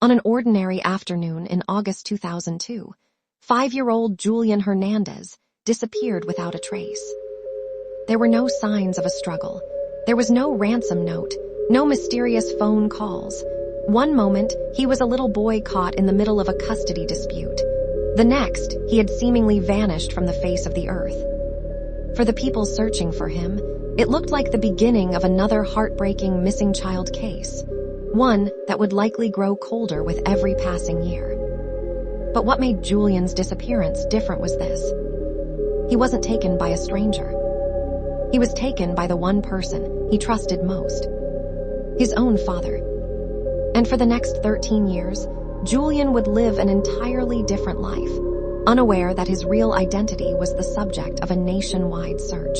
On an ordinary afternoon in August 2002, 5-year-old Julian Hernandez disappeared without a trace. There were no signs of a struggle. There was no ransom note, no mysterious phone calls. One moment, he was a little boy caught in the middle of a custody dispute. The next, he had seemingly vanished from the face of the earth. For the people searching for him, it looked like the beginning of another heartbreaking missing child case, one that would likely grow colder with every passing year. But what made Julian's disappearance different was this. He wasn't taken by a stranger. He was taken by the one person he trusted most, his own father. And for the next 13 years, Julian would live an entirely different life, unaware that his real identity was the subject of a nationwide search.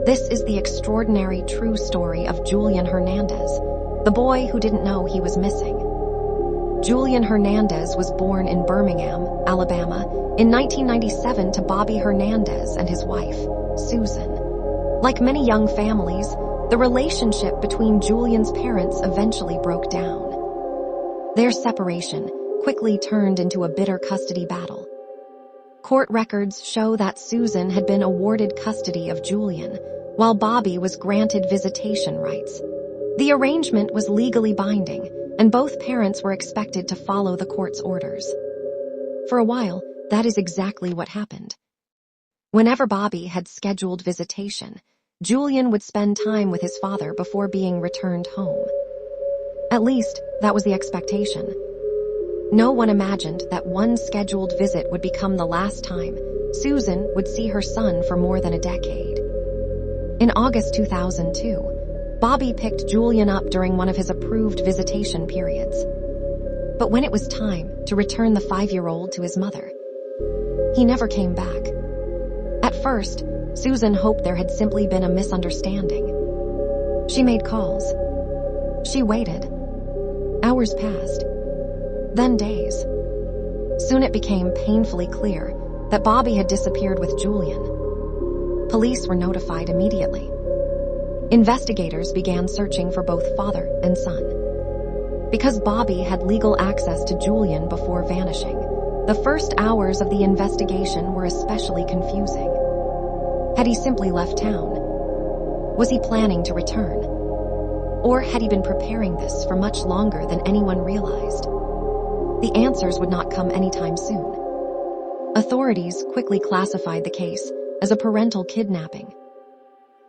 This is the extraordinary true story of Julian Hernandez, the boy who didn't know he was missing. Julian Hernandez was born in Birmingham, Alabama, in 1997 to Bobby Hernandez and his wife, Susan. Like many young families, the relationship between Julian's parents eventually broke down. Their separation quickly turned into a bitter custody battle. Court records show that Susan had been awarded custody of Julian, while Bobby was granted visitation rights. The arrangement was legally binding, and both parents were expected to follow the court's orders. For a while, that is exactly what happened. Whenever Bobby had scheduled visitation, Julian would spend time with his father before being returned home. At least, that was the expectation. No one imagined that one scheduled visit would become the last time Susan would see her son for more than a decade. In August 2002, Bobby picked Julian up during one of his approved visitation periods. But when it was time to return the 5-year-old to his mother, he never came back. At first, Susan hoped there had simply been a misunderstanding. She made calls. She waited. Hours passed. Then days. Soon it became painfully clear that Bobby had disappeared with Julian. Police were notified immediately. Investigators began searching for both father and son. Because Bobby had legal access to Julian before vanishing, the first hours of the investigation were especially confusing. Had he simply left town? Was he planning to return? Or had he been preparing this for much longer than anyone realized? The answers would not come anytime soon. Authorities quickly classified the case as a parental kidnapping.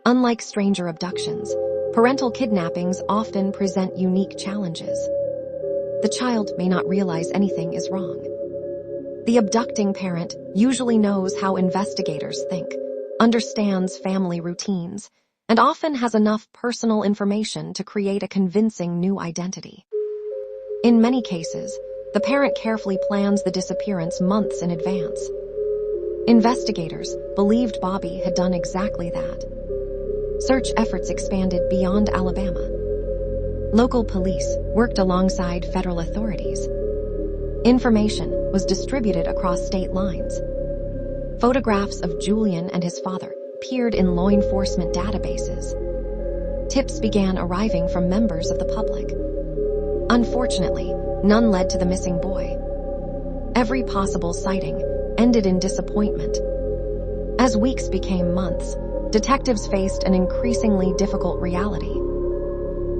Unlike stranger abductions, parental kidnappings often present unique challenges. The child may not realize anything is wrong. The abducting parent usually knows how investigators think, understands family routines, and often has enough personal information to create a convincing new identity. In many cases, the parent carefully plans the disappearance months in advance. Investigators believed Bobby had done exactly that. Search efforts expanded beyond Alabama. Local police worked alongside federal authorities. Information was distributed across state lines. Photographs of Julian and his father appeared in law enforcement databases. Tips began arriving from members of the public. Unfortunately, none led to the missing boy. Every possible sighting ended in disappointment. As weeks became months, detectives faced an increasingly difficult reality.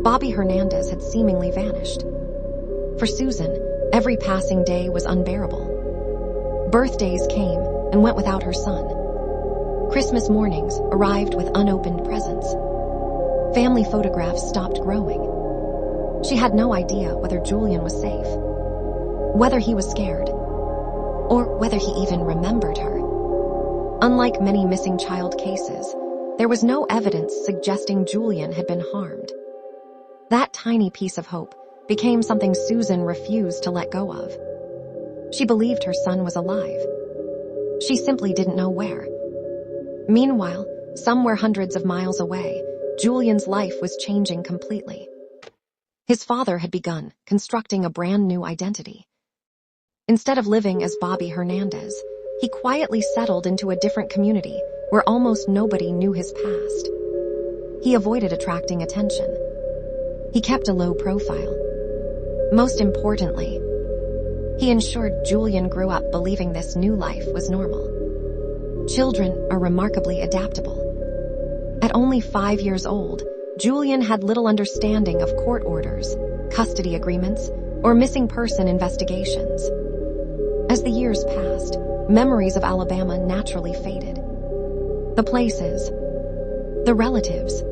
Bobby Hernandez had seemingly vanished. For Susan, every passing day was unbearable. Birthdays came and went without her son. Christmas mornings arrived with unopened presents. Family photographs stopped growing. She had no idea whether Julian was safe, whether he was scared, or whether he even remembered her. Unlike many missing child cases, there was no evidence suggesting Julian had been harmed. That tiny piece of hope became something Susan refused to let go of. She believed her son was alive. She simply didn't know where. Meanwhile, somewhere hundreds of miles away, Julian's life was changing completely. His father had begun constructing a brand new identity. Instead of living as Bobby Hernandez, he quietly settled into a different community where almost nobody knew his past. He avoided attracting attention. He kept a low profile. Most importantly, he ensured Julian grew up believing this new life was normal. Children are remarkably adaptable. At only 5 years old, Julian had little understanding of court orders, custody agreements, or missing person investigations. As the years passed, memories of Alabama naturally faded. The places, the relatives,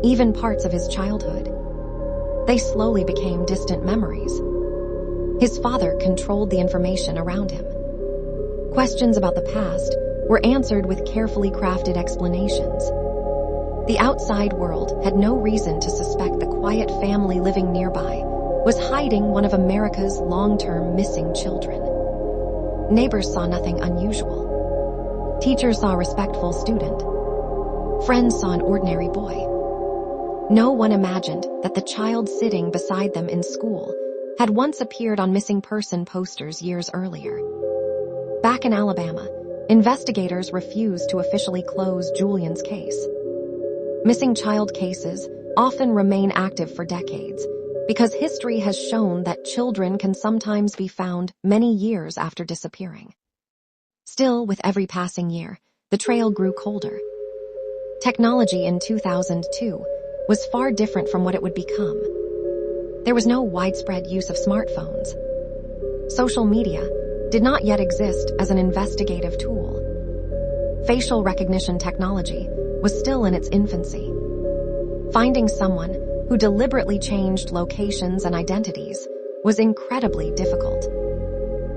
even parts of his childhood, they slowly became distant memories. His father controlled the information around him. Questions about the past were answered with carefully crafted explanations. The outside world had no reason to suspect the quiet family living nearby was hiding one of America's long-term missing children. Neighbors saw nothing unusual. Teachers saw a respectful student. Friends saw an ordinary boy. No one imagined that the child sitting beside them in school had once appeared on missing person posters years earlier. Back in Alabama, investigators refused to officially close Julian's case. Missing child cases often remain active for decades because history has shown that children can sometimes be found many years after disappearing. Still, with every passing year, the trail grew colder. Technology in 2002 was far different from what it would become. There was no widespread use of smartphones. Social media did not yet exist as an investigative tool. Facial recognition technology was still in its infancy. Finding someone who deliberately changed locations and identities was incredibly difficult.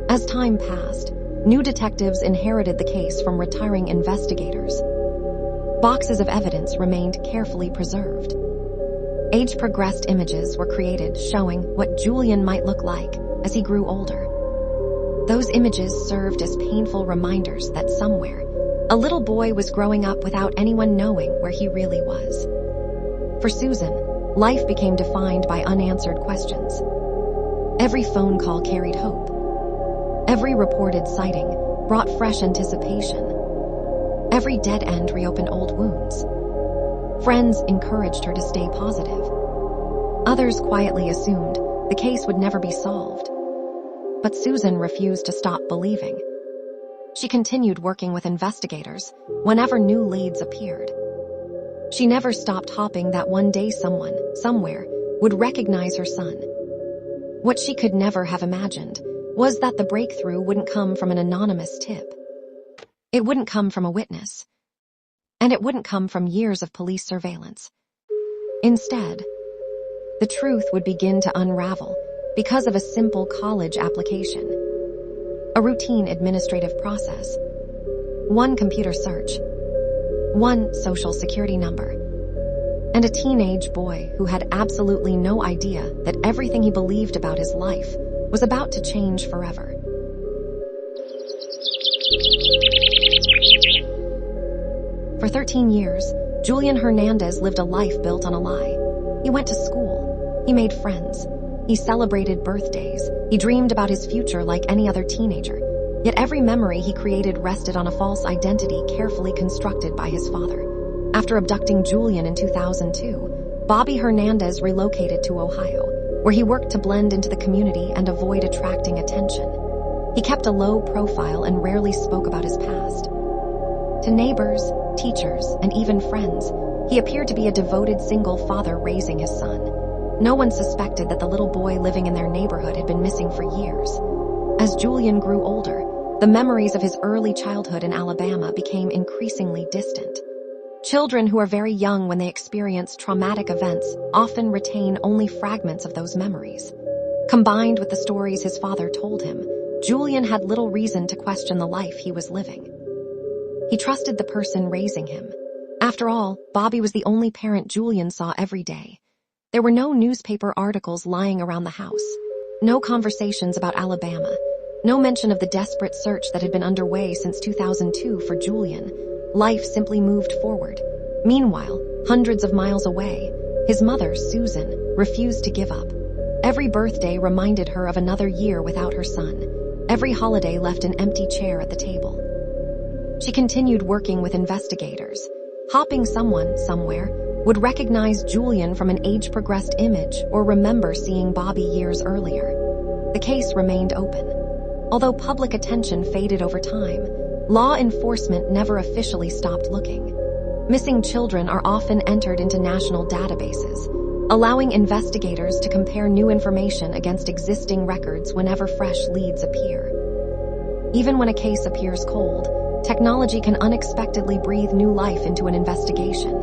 As time passed, new detectives inherited the case from retiring investigators. Boxes of evidence remained carefully preserved. Age-progressed images were created showing what Julian might look like as he grew older. Those images served as painful reminders that somewhere, a little boy was growing up without anyone knowing where he really was. For Susan, life became defined by unanswered questions. Every phone call carried hope. Every reported sighting brought fresh anticipation. Every dead end reopened old wounds. Friends encouraged her to stay positive. Others quietly assumed the case would never be solved. But Susan refused to stop believing. She continued working with investigators whenever new leads appeared. She never stopped hoping that one day someone, somewhere, would recognize her son. What she could never have imagined was that the breakthrough wouldn't come from an anonymous tip. It wouldn't come from a witness. And it wouldn't come from years of police surveillance. Instead, the truth would begin to unravel because of a simple college application. A routine administrative process. One computer search. One social security number. And a teenage boy who had absolutely no idea that everything he believed about his life was about to change forever. For 13 years, Julian Hernandez lived a life built on a lie. He went to school. He made friends. He celebrated birthdays. He dreamed about his future like any other teenager. Yet every memory he created rested on a false identity carefully constructed by his father. After abducting Julian in 2002, Bobby Hernandez relocated to Ohio, where he worked to blend into the community and avoid attracting attention. He kept a low profile and rarely spoke about his past. To neighbors, teachers, and even friends, he appeared to be a devoted single father raising his son. No one suspected that the little boy living in their neighborhood had been missing for years. As Julian grew older, the memories of his early childhood in Alabama became increasingly distant. Children who are very young when they experience traumatic events often retain only fragments of those memories. Combined with the stories his father told him, Julian had little reason to question the life he was living. He trusted the person raising him. After all, Bobby was the only parent Julian saw every day. There were no newspaper articles lying around the house, no conversations about Alabama, no mention of the desperate search that had been underway since 2002 for Julian. Life simply moved forward. Meanwhile, hundreds of miles away, his mother, Susan, refused to give up. Every birthday reminded her of another year without her son. Every holiday left an empty chair at the table. She continued working with investigators, hopping someone, somewhere, would recognize Julian from an age-progressed image or remember seeing Bobby years earlier. The case remained open. Although public attention faded over time, law enforcement never officially stopped looking. Missing children are often entered into national databases, allowing investigators to compare new information against existing records whenever fresh leads appear. Even when a case appears cold, technology can unexpectedly breathe new life into an investigation.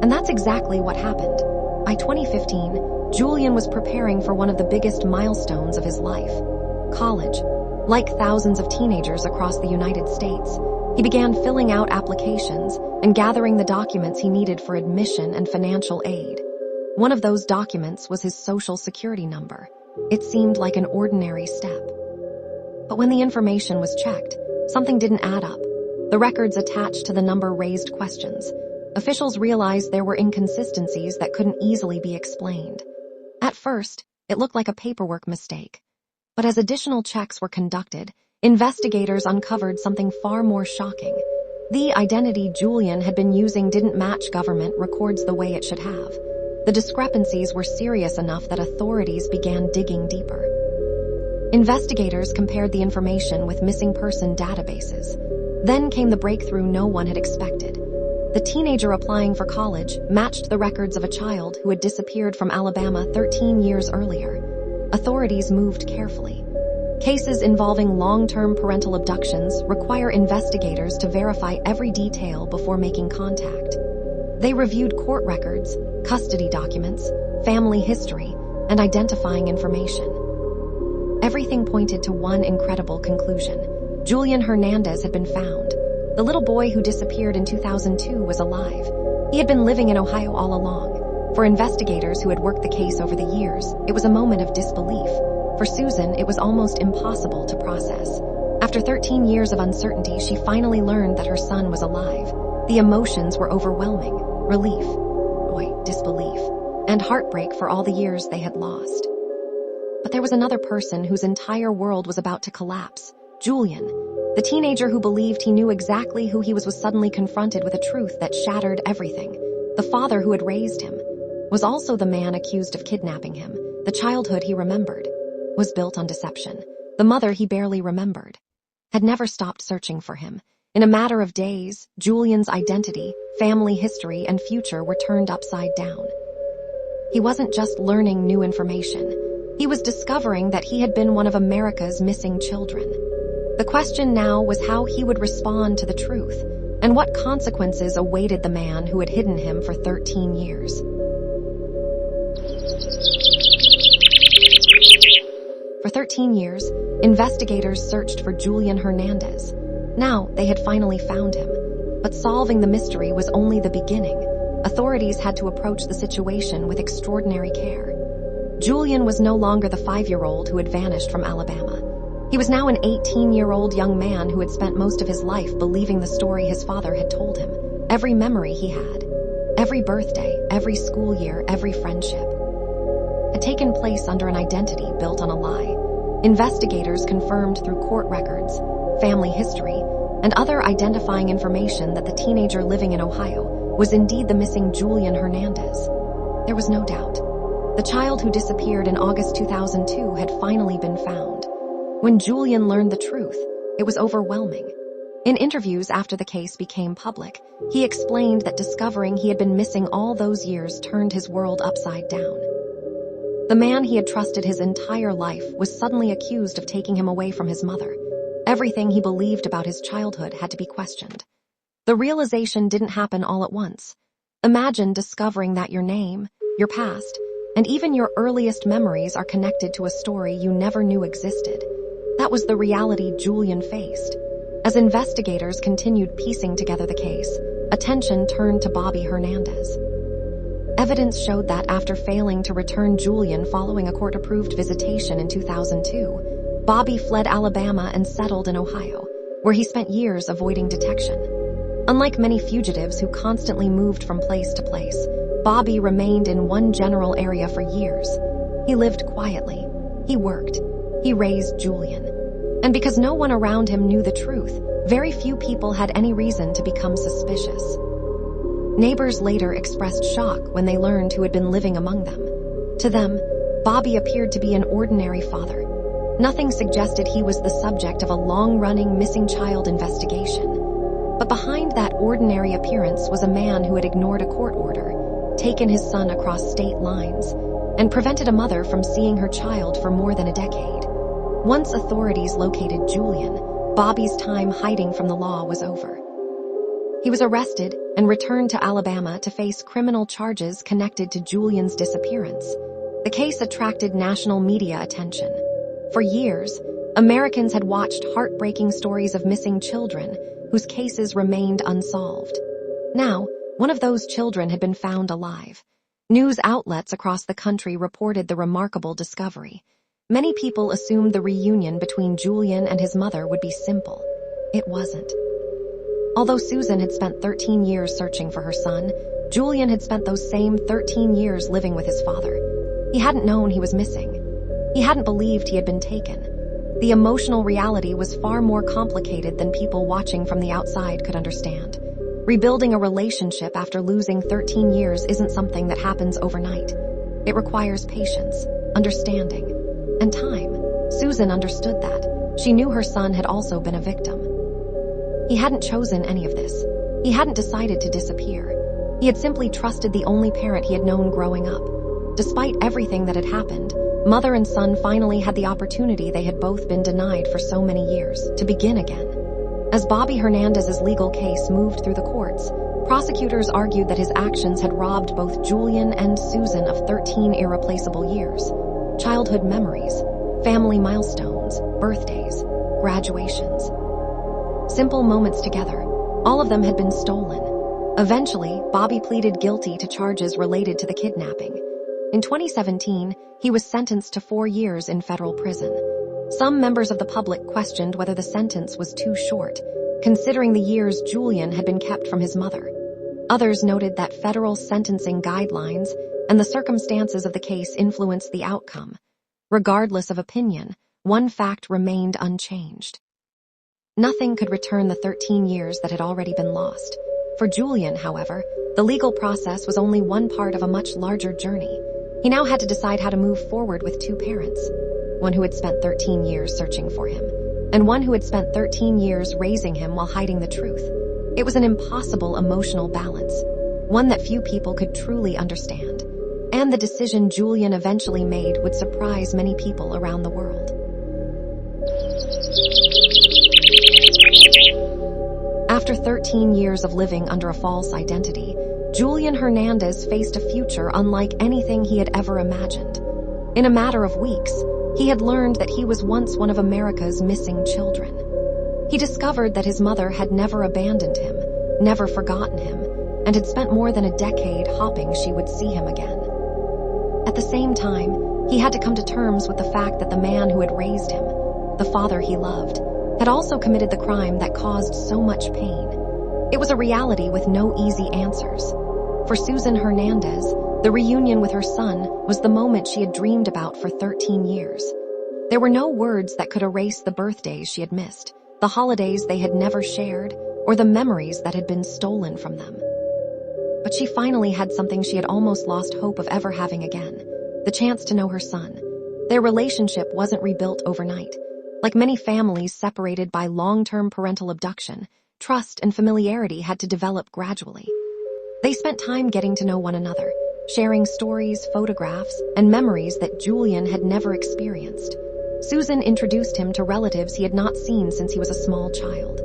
And that's exactly what happened. By 2015, Julian was preparing for one of the biggest milestones of his life: college. Like thousands of teenagers across the United States, he began filling out applications and gathering the documents he needed for admission and financial aid. One of those documents was his social security number. It seemed like an ordinary step. But when the information was checked, something didn't add up. The records attached to the number raised questions. Officials realized there were inconsistencies that couldn't easily be explained. At first, it looked like a paperwork mistake. But as additional checks were conducted, investigators uncovered something far more shocking. The identity Julian had been using didn't match government records the way it should have. The discrepancies were serious enough that authorities began digging deeper. Investigators compared the information with missing person databases. Then came the breakthrough no one had expected. The teenager applying for college matched the records of a child who had disappeared from Alabama 13 years earlier. Authorities moved carefully. Cases involving long-term parental abductions require investigators to verify every detail before making contact. They reviewed court records, custody documents, family history, and identifying information. Everything pointed to one incredible conclusion: Julian Hernandez had been found. The little boy who disappeared in 2002 was alive. He had been living in Ohio all along. For investigators who had worked the case over the years, it was a moment of disbelief. For Susan, it was almost impossible to process. After 13 years of uncertainty, she finally learned that her son was alive. The emotions were overwhelming: relief, disbelief, and heartbreak for all the years they had lost. But there was another person whose entire world was about to collapse: Julian. The teenager who believed he knew exactly who he was suddenly confronted with a truth that shattered everything. The father who had raised him was also the man accused of kidnapping him. The childhood he remembered was built on deception. The mother he barely remembered had never stopped searching for him. In a matter of days, Julian's identity, family history, and future were turned upside down. He wasn't just learning new information. He was discovering that he had been one of America's missing children. The question now was how he would respond to the truth, and what consequences awaited the man who had hidden him for 13 years. For 13 years, investigators searched for Julian Hernandez. Now, they had finally found him. But solving the mystery was only the beginning. Authorities had to approach the situation with extraordinary care. Julian was no longer the 5-year-old who had vanished from Alabama. He was now an 18-year-old young man who had spent most of his life believing the story his father had told him. Every memory he had, every birthday, every school year, every friendship, had taken place under an identity built on a lie. Investigators confirmed through court records, family history, and other identifying information that the teenager living in Ohio was indeed the missing Julian Hernandez. There was no doubt. The child who disappeared in August 2002 had finally been found. When Julian learned the truth, it was overwhelming. In interviews after the case became public, he explained that discovering he had been missing all those years turned his world upside down. The man he had trusted his entire life was suddenly accused of taking him away from his mother. Everything he believed about his childhood had to be questioned. The realization didn't happen all at once. Imagine discovering that your name, your past, and even your earliest memories are connected to a story you never knew existed. That was the reality Julian faced. As investigators continued piecing together the case, attention turned to Bobby Hernandez. Evidence showed that after failing to return Julian following a court-approved visitation in 2002, Bobby fled Alabama and settled in Ohio, where he spent years avoiding detection. Unlike many fugitives who constantly moved from place to place, Bobby remained in one general area for years. He lived quietly. He worked. He raised Julian. And because no one around him knew the truth, very few people had any reason to become suspicious. Neighbors later expressed shock when they learned who had been living among them. To them, Bobby appeared to be an ordinary father. Nothing suggested he was the subject of a long-running missing child investigation. But behind that ordinary appearance was a man who had ignored a court order, taken his son across state lines, and prevented a mother from seeing her child for more than a decade. Once authorities located Julian, Bobby's time hiding from the law was over. He was arrested and returned to Alabama to face criminal charges connected to Julian's disappearance. The case attracted national media attention. For years, Americans had watched heartbreaking stories of missing children whose cases remained unsolved. Now, one of those children had been found alive. News outlets across the country reported the remarkable discovery. Many people assumed the reunion between Julian and his mother would be simple. It wasn't. Although Susan had spent 13 years searching for her son, Julian had spent those same 13 years living with his father. He hadn't known he was missing. He hadn't believed he had been taken. The emotional reality was far more complicated than people watching from the outside could understand. Rebuilding a relationship after losing 13 years isn't something that happens overnight. It requires patience, understanding, and time. Susan understood that. She knew her son had also been a victim. He hadn't chosen any of this. He hadn't decided to disappear. He had simply trusted the only parent he had known growing up. Despite everything that had happened, mother and son finally had the opportunity they had both been denied for so many years, to begin again. As Bobby Hernandez's legal case moved through the courts, prosecutors argued that his actions had robbed both Julian and Susan of 13 irreplaceable years. Childhood memories, family milestones, birthdays, graduations. Simple moments together, all of them had been stolen. Eventually, Bobby pleaded guilty to charges related to the kidnapping. In 2017, he was sentenced to 4 years in federal prison. Some members of the public questioned whether the sentence was too short, considering the years Julian had been kept from his mother. Others noted that federal sentencing guidelines and the circumstances of the case influenced the outcome. Regardless of opinion, one fact remained unchanged. Nothing could return the 13 years that had already been lost. For Julian, however, the legal process was only one part of a much larger journey. He now had to decide how to move forward with two parents, one who had spent 13 years searching for him, and one who had spent 13 years raising him while hiding the truth. It was an impossible emotional balance, one that few people could truly understand. And the decision Julian eventually made would surprise many people around the world. After 13 years of living under a false identity, Julian Hernandez faced a future unlike anything he had ever imagined. In a matter of weeks, he had learned that he was once one of America's missing children. He discovered that his mother had never abandoned him, never forgotten him, and had spent more than a decade hoping she would see him again. At the same time, he had to come to terms with the fact that the man who had raised him, the father he loved, had also committed the crime that caused so much pain. It was a reality with no easy answers. For Susan Hernandez, the reunion with her son was the moment she had dreamed about for 13 years. There were no words that could erase the birthdays she had missed, the holidays they had never shared, or the memories that had been stolen from them. But she finally had something she had almost lost hope of ever having again, the chance to know her son. Their relationship wasn't rebuilt overnight. Like many families separated by long-term parental abduction, trust and familiarity had to develop gradually. They spent time getting to know one another, sharing stories, photographs, and memories that Julian had never experienced. Susan introduced him to relatives he had not seen since he was a small child.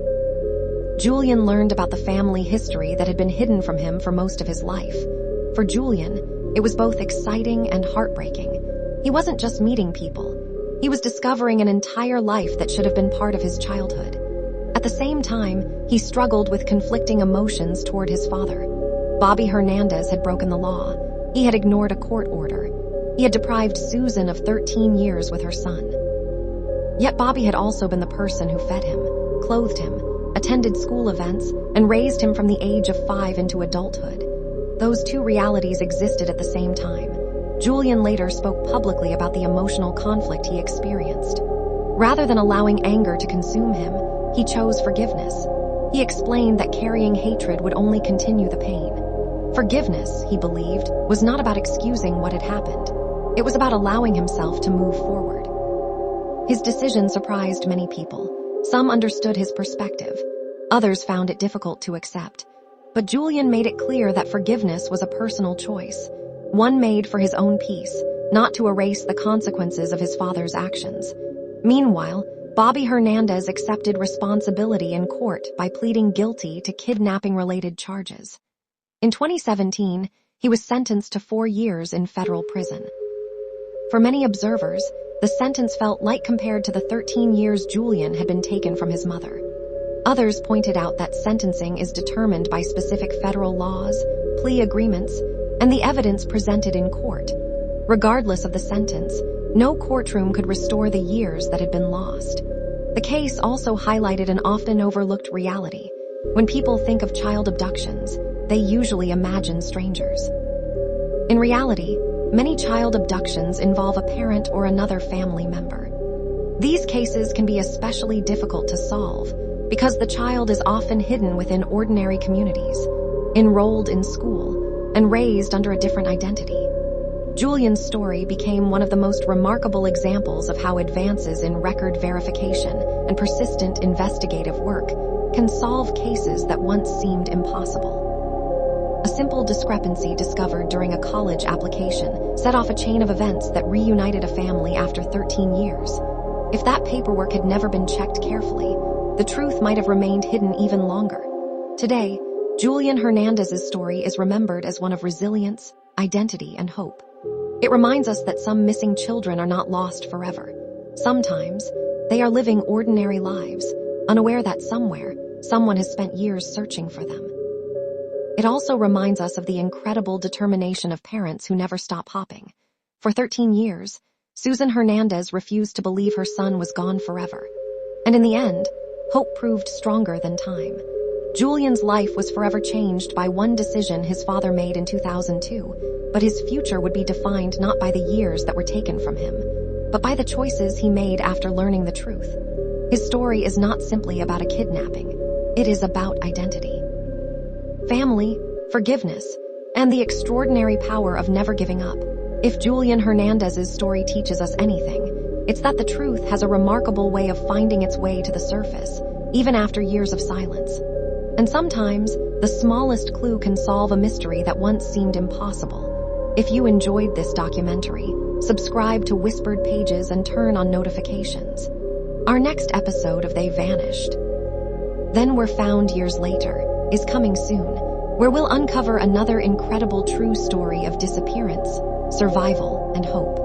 Julian learned about the family history that had been hidden from him for most of his life. For Julian, it was both exciting and heartbreaking. He wasn't just meeting people. He was discovering an entire life that should have been part of his childhood. At the same time, he struggled with conflicting emotions toward his father. Bobby Hernandez had broken the law. He had ignored a court order. He had deprived Susan of 13 years with her son. Yet Bobby had also been the person who fed him, clothed him, attended school events, and raised him from the age of 5 into adulthood. Those two realities existed at the same time. Julian later spoke publicly about the emotional conflict he experienced. Rather than allowing anger to consume him, he chose forgiveness. He explained that carrying hatred would only continue the pain. Forgiveness, he believed, was not about excusing what had happened. It was about allowing himself to move forward. His decision surprised many people. Some understood his perspective. Others found it difficult to accept. But Julian made it clear that forgiveness was a personal choice, one made for his own peace, not to erase the consequences of his father's actions. Meanwhile, Bobby Hernandez accepted responsibility in court by pleading guilty to kidnapping-related charges. In 2017, he was sentenced to 4 years in federal prison. For many observers, the sentence felt light compared to the 13 years Julian had been taken from his mother. Others pointed out that sentencing is determined by specific federal laws, plea agreements, and the evidence presented in court. Regardless of the sentence, no courtroom could restore the years that had been lost. The case also highlighted an often overlooked reality. When people think of child abductions, they usually imagine strangers. In reality, many child abductions involve a parent or another family member. These cases can be especially difficult to solve because the child is often hidden within ordinary communities, enrolled in school, and raised under a different identity. Julian's story became one of the most remarkable examples of how advances in record verification and persistent investigative work can solve cases that once seemed impossible. A simple discrepancy discovered during a college application set off a chain of events that reunited a family after 13 years. If that paperwork had never been checked carefully, the truth might have remained hidden even longer. Today, Julian Hernandez's story is remembered as one of resilience, identity, and hope. It reminds us that some missing children are not lost forever. Sometimes, they are living ordinary lives, unaware that somewhere, someone has spent years searching for them. It also reminds us of the incredible determination of parents who never stop hopping. For 13 years, Susan Hernandez refused to believe her son was gone forever. And in the end, hope proved stronger than time. Julian's life was forever changed by one decision his father made in 2002, but his future would be defined not by the years that were taken from him, but by the choices he made after learning the truth. His story is not simply about a kidnapping. It is about identity, family, forgiveness, and the extraordinary power of never giving up. If Julian Hernandez's story teaches us anything, it's that the truth has a remarkable way of finding its way to the surface, even after years of silence. And sometimes, the smallest clue can solve a mystery that once seemed impossible. If you enjoyed this documentary, subscribe to Whispered Pages and turn on notifications. Our next episode of They Vanished, Then Were Found Years Later, is coming soon, where we'll uncover another incredible true story of disappearance, survival, and hope.